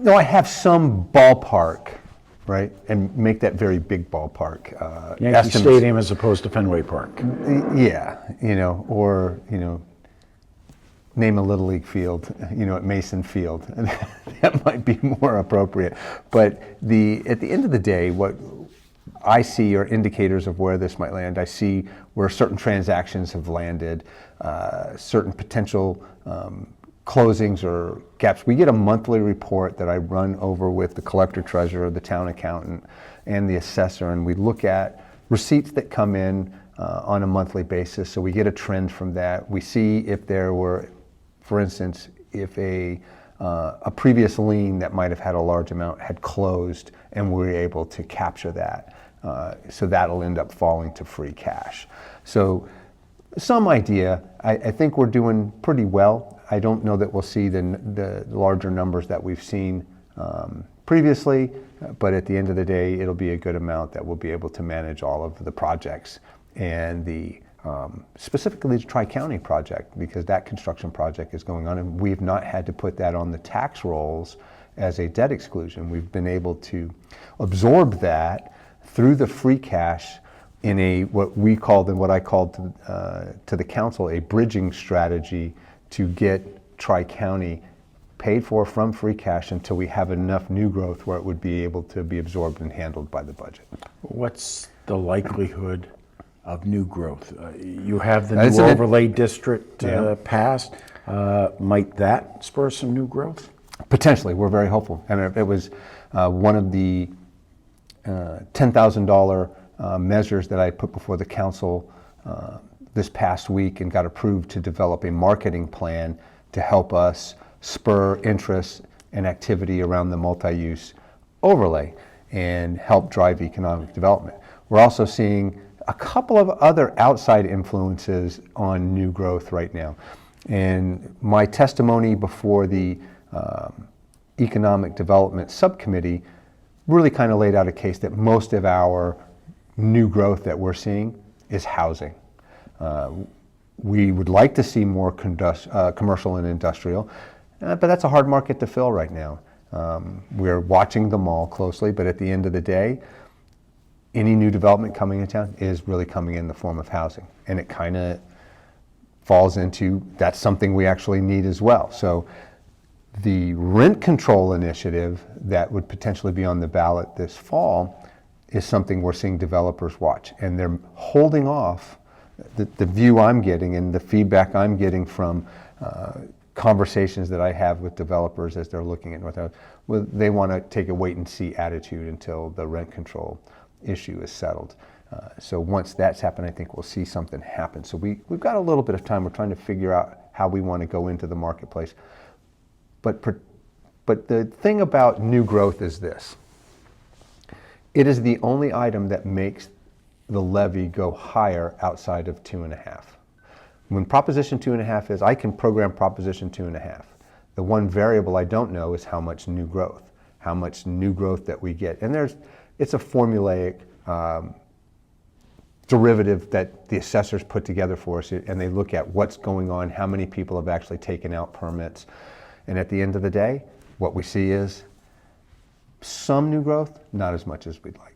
No, I have some ballpark, right? And make that very big ballpark. Yankee estimates. Stadium as opposed to Fenway Park. Yeah, or name a Little League field, at Mason Field. That might be more appropriate. But at the end of the day, what I see are indicators of where this might land. I see where certain transactions have landed, certain potential closings or gaps. We get a monthly report that I run over with the collector treasurer, the town accountant, and the assessor, and we look at receipts that come in on a monthly basis. So we get a trend from that. We see if there were, for instance, if a previous lien that might have had a large amount had closed, and we were able to capture that. So that'll end up falling to free cash. So some idea. I think we're doing pretty well. I don't know that we'll see the larger numbers that we've seen previously, but at the end of the day, it'll be a good amount that we'll be able to manage all of the projects and specifically the Tri-County project, because that construction project is going on, and we've not had to put that on the tax rolls as a debt exclusion. We've been able to absorb that through the free cash in what I called to the council a bridging strategy to get Tri-County paid for from free cash until we have enough new growth where it would be able to be absorbed and handled by the budget. What's the likelihood of new growth? You have the new overlay district passed. Might that spur some new growth? Potentially, we're very hopeful. And it was one of the $10,000 measures that I put before the council this past week and got approved to develop a marketing plan to help us spur interest and activity around the multi-use overlay and help drive economic development. We're also seeing a couple of other outside influences on new growth right now. And my testimony before the Economic Development Subcommittee really kind of laid out a case that most of our new growth that we're seeing is housing. We would like to see more commercial and industrial, but that's a hard market to fill right now. We're watching them all closely, but at the end of the day, any new development coming in town is really coming in the form of housing. And it kind of falls into, that's something we actually need as well. So the rent control initiative that would potentially be on the ballot this fall is something we're seeing developers watch. And they're holding off. The view I'm getting and the feedback I'm getting from conversations that I have with developers as they're looking at North Island, well, they want to take a wait and see attitude until the rent control issue is settled. So once that's happened, I think we'll see something happen. So we've got a little bit of time. We're trying to figure out how we want to go into the marketplace. But the thing about new growth is this. It is the only item that makes the levy go higher outside of 2.5. When Proposition 2.5 is, I can program Proposition 2.5. The one variable I don't know is how much new growth that we get. And it's a formulaic derivative that the assessors put together for us, and they look at what's going on, how many people have actually taken out permits. And at the end of the day, what we see is some new growth, not as much as we'd like.